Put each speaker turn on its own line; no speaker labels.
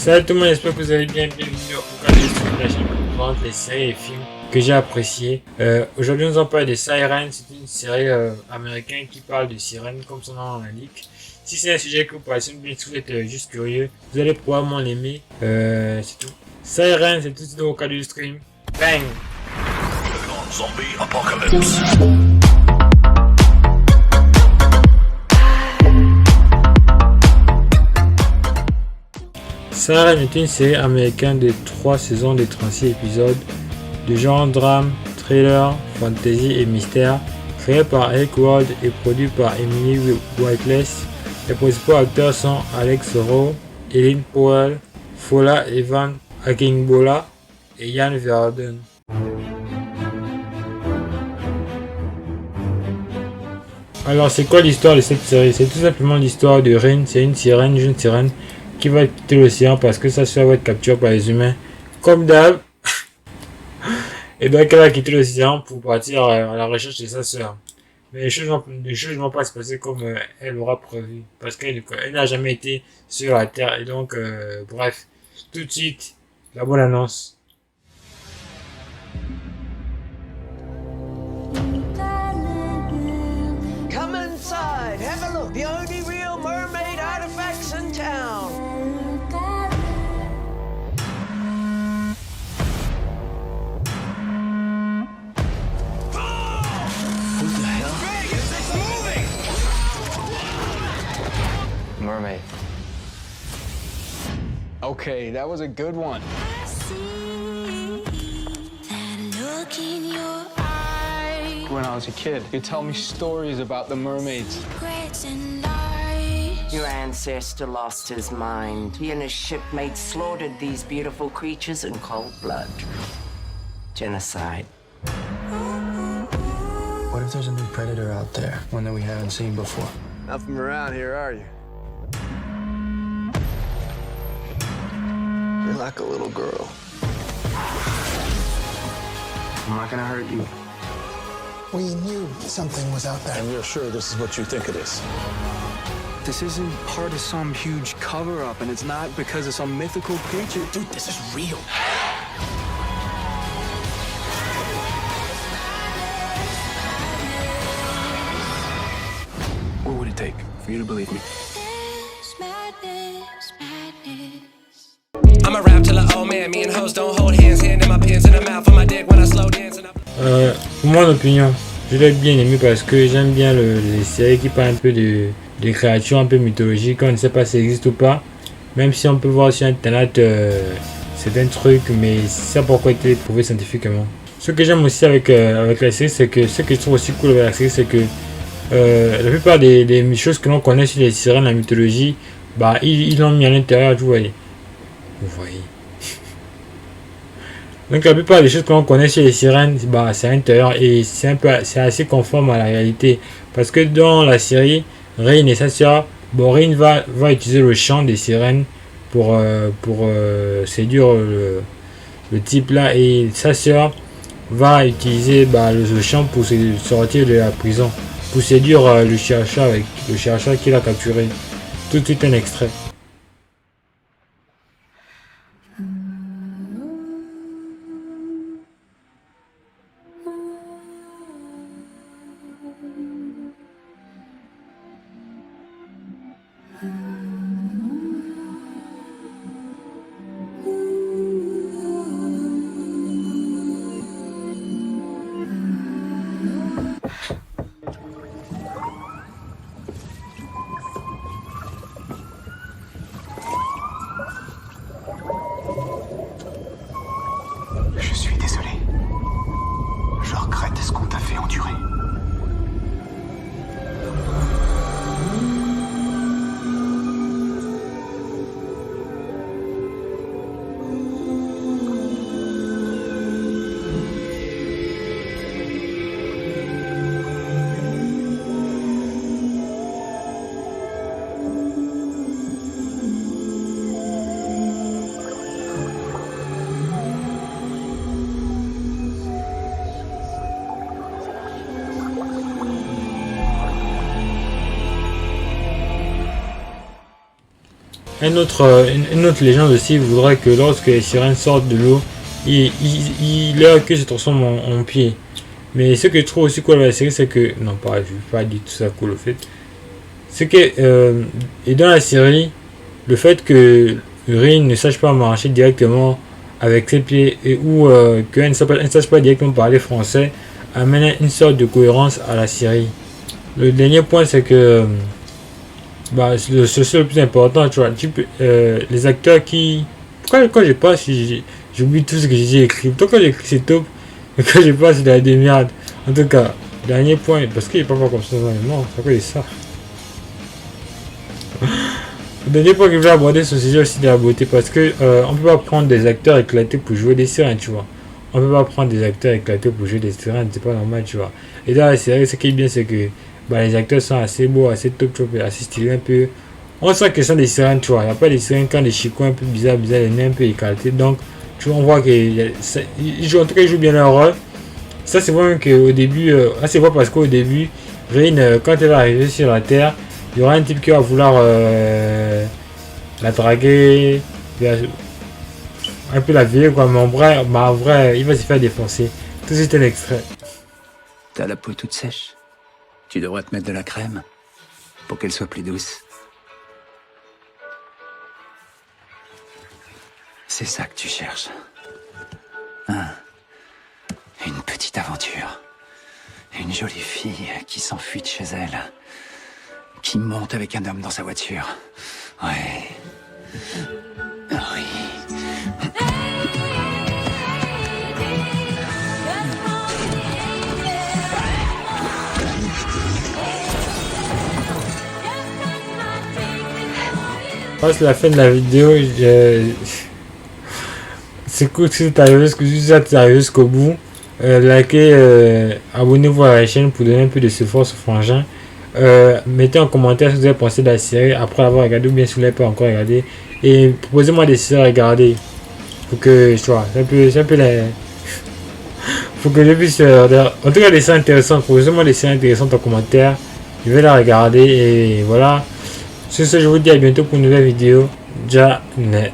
Salut tout le monde, j'espère que vous allez bien. Bienvenue au canal de la chaîne qui présente les séries et films que j'ai appréciés. Aujourd'hui, nous allons parler de Siren. C'est une série américaine qui parle de sirènes, comme son nom l'indique. Si c'est un sujet que vous passionne bien, si vous êtes juste curieux, vous allez probablement l'aimer. C'est tout. Siren, c'est tout de suite au cas du stream. Bang!
Zombie apocalypse.
Siren est une série américaine de 3 saisons de 36 épisodes, de genre drame, thriller, fantasy et mystère, créée par Eric Ward et produit par Emily Whiteless. Les principaux acteurs sont Alex Rowe, Eileen Powell, Fola Evan Akingbola et Ian Verden. Alors c'est quoi l'histoire de cette série? C'est tout simplement l'histoire de Rin, c'est une jeune sirène qui va quitter l'océan parce que sa soeur va être capturée par les humains, comme d'hab. Et donc elle va quitter l'océan pour partir à la recherche de sa soeur. Mais les choses ne vont pas se passer comme elle aura prévu, parce qu'elle n'a jamais été sur la Terre. Et donc, bref, tout de suite, la bonne annonce.
Come inside, have a look. The only real mermaid artifacts in town.
What the hell?
Vegas, it's moving!
Mermaid. Okay, that was a good one.
I see that look in your eye.
When I was a kid, you'd tell me stories about the mermaids.
Regrets and lies.
Your ancestor lost his mind. He and his shipmates slaughtered these beautiful creatures in cold blood. Genocide.
What if there's a new predator out there, one that we haven't seen before?
Not from around here, are you? You're like a little girl.
I'm not gonna hurt you.
We knew something was out there.
And you're sure this is what you think it is?
This isn't part of some huge cover-up, and it's not because of some mythical creature.
Dude, this is real.
What would it take for you to believe me?
Madness, madness, madness.
I'm a rap till an old man. Me and hoes don't hold hands. Hand in my pants in the mouth of my dick when I slow dance.
Pour mon opinion, je l'ai bien aimé parce que j'aime bien les séries qui parlent un peu de créatures un peu mythologiques. On ne sait pas si ça existe ou pas. Même si on peut voir sur internet certains trucs, mais c'est pas pourquoi été prouvé scientifiquement. Ce que j'aime aussi avec la série, c'est que ce que je trouve aussi cool avec la série, c'est que la plupart des choses que l'on connaît sur les sirènes, la mythologie, bah ils l'ont mis à l'intérieur, vous voyez. Donc la plupart des choses que l'on connaît sur les sirènes, bah c'est à l'intérieur et c'est assez conforme à la réalité. Parce que dans la série, Rin et sa sœur, bon, Rin va utiliser le chant des sirènes pour séduire le type là, et sa sœur va utiliser le chant pour sortir de la prison, pour séduire le chercheur qui l'a capturé. Tout de suite un extrait.
Je suis désolé. Je regrette ce qu'on t'a fait endurer.
une autre légende aussi voudrait que lorsque les sirènes sortent de l'eau, leur queue se transforme en pied. Mais ce que je trouve aussi cool dans la série, c'est que... Non, pas, je vais pas dire tout ça cool au fait. C'est que... et dans la série, le fait que Rin ne sache pas marcher directement avec ses pieds ou qu'elle ne sache pas directement parler français amène une sorte de cohérence à la série. Le dernier point, c'est que... c'est le plus important, tu vois. Les acteurs qui... Pourquoi quand je passe, j'oublie tout ce que j'ai écrit. Pourtant quand j'écris c'est top, mais quand je passe, c'est des merdes. En tout cas, dernier point, parce qu'il n'est pas comme ça, non, c'est quoi ça. Le dernier point que je voulais aborder sur ce sujet aussi de la beauté, parce que on peut pas prendre des acteurs éclatés pour jouer des sirènes, tu vois. On peut pas prendre des acteurs éclatés pour jouer des sirènes, c'est pas normal, tu vois. Et dans la série, ce qui est bien, c'est que les acteurs sont assez beaux, assez top, assez stylés, un peu. On sent que ce sont des sirènes, tu vois. Il n'y a pas des sirènes quand des chicots un peu bizarres, les nez un peu éclatés. Donc, tu vois, on voit qu'ils jouent, en tout cas, ils jouent bien leur rôle. Ça, c'est vrai qu'au début, c'est vrai parce qu'au début, Rin, quand elle va arriver sur la Terre, il y aura un type qui va vouloir la draguer, un peu la vieille, quoi. Mais en vrai, il va se faire défoncer. Tout de suite, un extrait.
T'as la peau toute sèche. Tu devrais te mettre de la crème pour qu'elle soit plus douce. C'est ça que tu cherches. Une petite aventure. Une jolie fille qui s'enfuit de chez elle. Qui monte avec un homme dans sa voiture. Ouais. Oui.
C'est la fin de la vidéo. C'est cool si tu arrives jusqu'au bout. Likez, abonnez-vous à la chaîne pour donner un peu de force au frangin. Mettez en commentaire ce que vous avez pensé de la série après avoir regardé ou bien si vous ne l'avez pas encore regardé. Et proposez-moi des séries à regarder. Pour que je vois. C'est un peu la. Faut que je puisse. En tout cas, des séries intéressantes. Proposez-moi des séries intéressantes en commentaire. Je vais la regarder et voilà. Sur ce, je vous dis à bientôt pour une nouvelle vidéo. Janet.